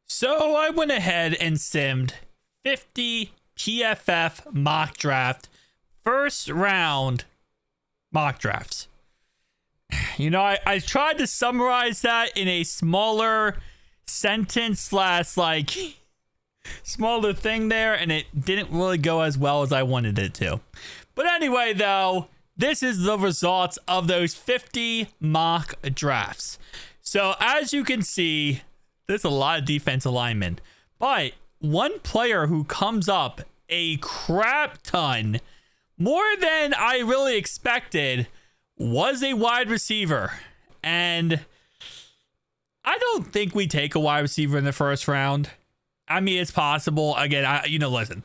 So I went ahead and simmed 50 PFF mock draft first round mock drafts. You know, I tried to summarize that in a smaller sentence slash like smaller thing there, and it didn't really go as well as I wanted it to. But anyway, though, this is the results of those 50 mock drafts. So as you can see, there's a lot of defensive linemen, but one player who comes up a crap ton, more than I really expected, was a wide receiver. And I don't think we take a wide receiver in the first round. I mean, it's possible. Again, listen,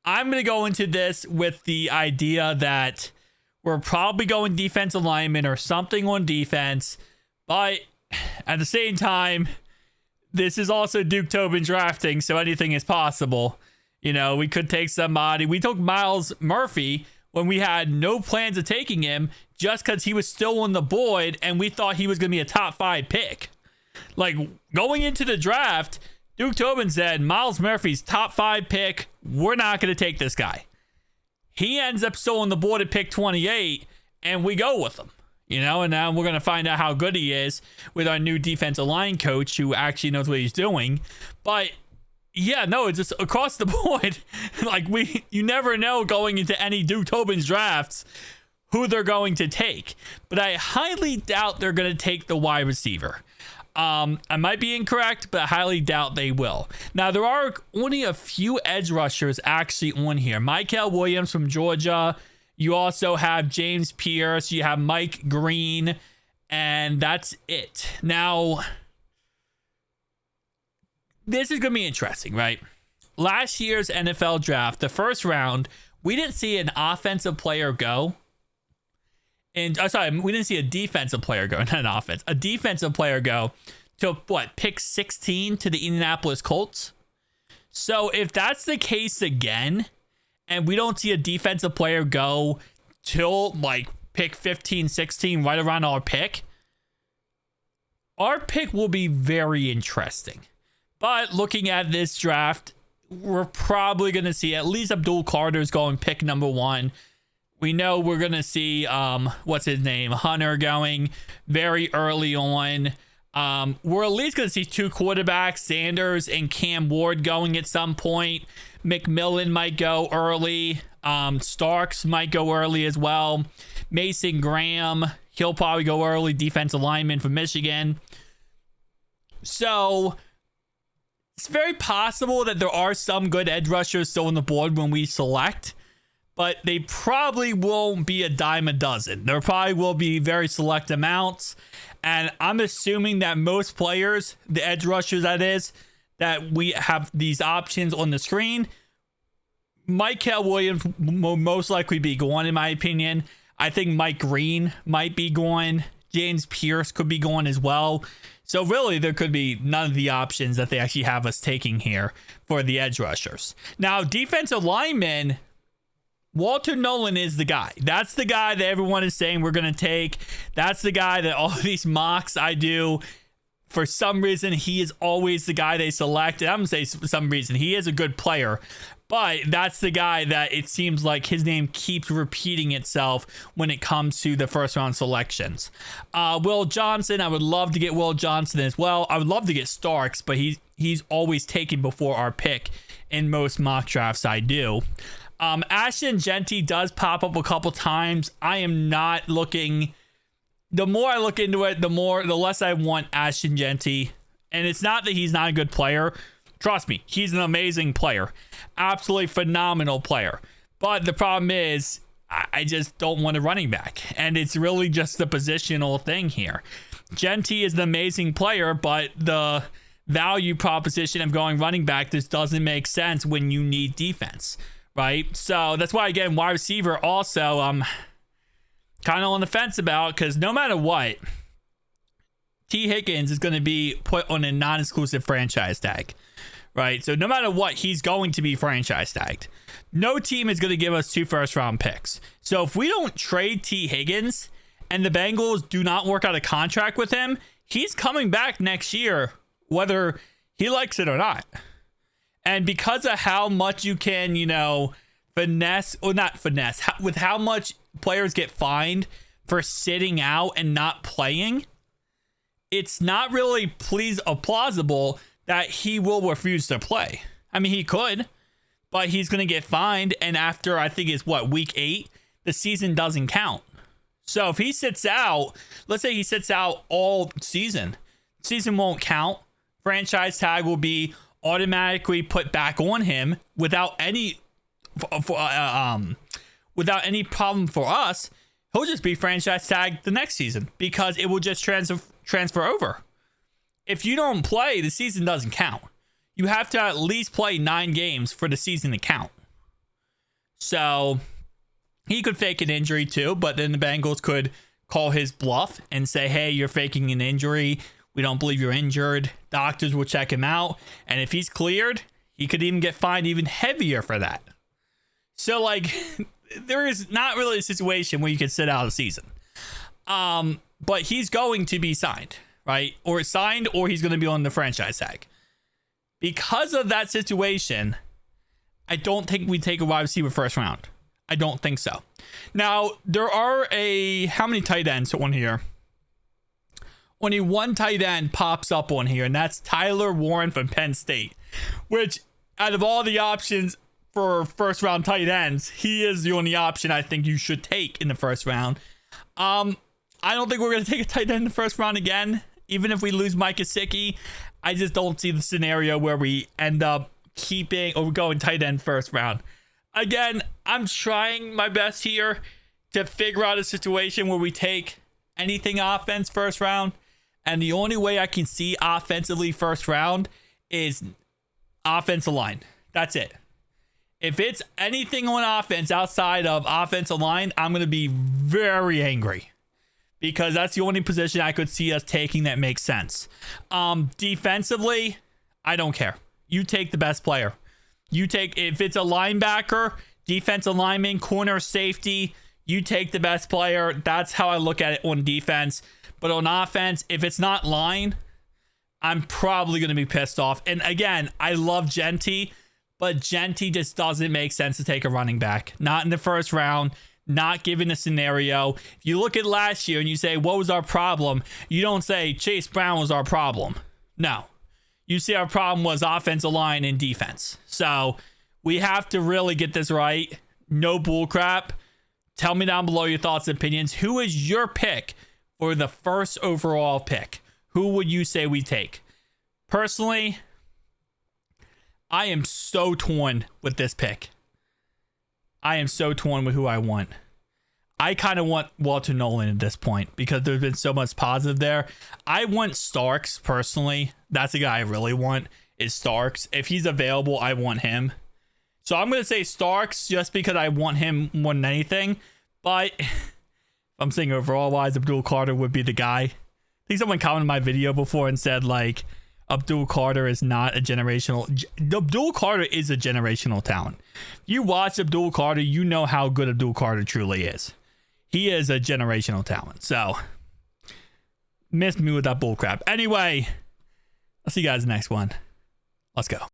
I'm going to go into this with the idea that we're probably going defensive lineman or something on defense, but at the same time, this is also Duke Tobin drafting, so anything is possible. You know, we could take somebody. We took Myles Murphy when we had no plans of taking him just because he was still on the board and we thought he was going to be a top 5 pick. Like, going into the draft, Duke Tobin said, Myles Murphy's top 5 pick. We're not going to take this guy. He ends up still on the board at pick 28, and we go with him. You know, and now we're going to find out how good he is with our new defensive line coach who actually knows what he's doing. But yeah, no, it's just across the board. Like, you never know going into any Duke Tobin's drafts who they're going to take. But I highly doubt they're going to take the wide receiver. I might be incorrect, but I highly doubt they will. Now, there are only a few edge rushers actually on here. Michael Williams from Georgia. You also have James Pierce, you have Mike Green, and that's it. Now, this is going to be interesting, right? Last year's NFL draft, the first round, we didn't see an offensive player go. And we didn't see a defensive player go, not an offense. A defensive player go to pick 16 to the Indianapolis Colts. So if that's the case again, and we don't see a defensive player go till pick 15, 16, right around our pick will be very interesting. But looking at this draft, we're probably going to see at least Abdul Carter's going pick number 1. We know we're going to see, Hunter going very early on. We're at least going to see 2 quarterbacks, Sanders and Cam Ward, going at some point. McMillan might go early. Starks might go early as well. Mason Graham, he'll probably go early, defensive lineman from Michigan. So it's very possible that there are some good edge rushers still on the board when we select, but they probably won't be a dime a dozen. There probably will be very select amounts. And I'm assuming that most players, the edge rushers that is, that we have these options on the screen, Michael Williams will most likely be going, in my opinion. I think Mike Green might be going. James Pierce could be going as well. So really, there could be none of the options that they actually have us taking here for the edge rushers. Now, defensive linemen, Walter Nolan is the guy. That's the guy that everyone is saying we're going to take. That's the guy that all these mocks I do, for some reason, he is always the guy they select. And I'm going to say for some reason, he is a good player. But that's the guy that it seems like his name keeps repeating itself when it comes to the first round selections. Will Johnson, I would love to get Will Johnson as well. I would love to get Starks, but he's always taken before our pick in most mock drafts I do. Ashton Genty does pop up a couple times. I am not looking. The more I look into it, the less I want Ashton Genty. And it's not that he's not a good player. Trust me, he's an amazing player. Absolutely phenomenal player. But the problem is, I just don't want a running back. And it's really just the positional thing here. Genty is an amazing player, but the value proposition of going running back just doesn't make sense when you need defense. Right? So that's why, again, wide receiver also kind of on the fence about, because no matter what, T. Higgins is going to be put on a non-exclusive franchise tag. Right? So no matter what, he's going to be franchise tagged. No team is going to give us 2 first-round picks. So if we don't trade T. Higgins and the Bengals do not work out a contract with him, he's coming back next year, whether he likes it or not. And because of how much you can, finesse, or not finesse, with how much players get fined for sitting out and not playing, it's not really plausible that he will refuse to play. I mean, he could, but he's going to get fined. And after, I think it's week 8, the season doesn't count. So if he sits out, let's say he sits out all season won't count. Franchise tag will be automatically put back on him without any problem for us. He'll just be franchise tagged the next season because it will just transfer over. If you don't play, the season doesn't count. You have to at least play 9 games for the season to count. So he could fake an injury too, but then the Bengals could call his bluff and say, hey, you're faking an injury. We don't believe you're injured. Doctors will check him out. And if he's cleared, he could even get fined even heavier for that. So, there is not really a situation where you can sit out a season. But he's going to be signed, right? Or he's going to be on the franchise tag. Because of that situation, I don't think we take a wide receiver first round. I don't think so. Now, there are how many tight ends on here? Only one tight end pops up on here, and that's Tyler Warren from Penn State, which out of all the options for first round tight ends, he is the only option I think you should take in the first round. I don't think we're going to take a tight end in the first round again, even if we lose Mike Gesicki. I just don't see the scenario where we end up keeping or going tight end first round. Again, I'm trying my best here to figure out a situation where we take anything offense first round. And the only way I can see offensively first round is offensive line. That's it. If it's anything on offense outside of offensive line, I'm going to be very angry. Because that's the only position I could see us taking that makes sense. Defensively, I don't care. You take the best player. If it's a linebacker, defensive lineman, corner, safety, you take the best player. That's how I look at it on defense. But on offense, if it's not line, I'm probably going to be pissed off. And again, I love Genty, but Genty just doesn't make sense to take a running back. Not in the first round, not given the scenario. If you look at last year and you say, what was our problem? You don't say Chase Brown was our problem. No. You see our problem was offensive line and defense. So we have to really get this right. No bullcrap. Tell me down below your thoughts and opinions. Who is your pick for the first overall pick? Who would you say we take? Personally, I am so torn with this pick. I am so torn with who I want. I kind of want Walter Nolan at this point because there's been so much positive there. I want Starks personally. That's the guy I really want is Starks. If he's available, I want him. So I'm going to say Starks just because I want him more than anything. But if I'm saying overall wise, Abdul Carter would be the guy. I think someone commented my video before and said Abdul Carter is not a generational. Abdul Carter is a generational talent. You watch Abdul Carter, you know how good Abdul Carter truly is. He is a generational talent. So, missed me with that bullcrap. Anyway, I'll see you guys in the next one. Let's go.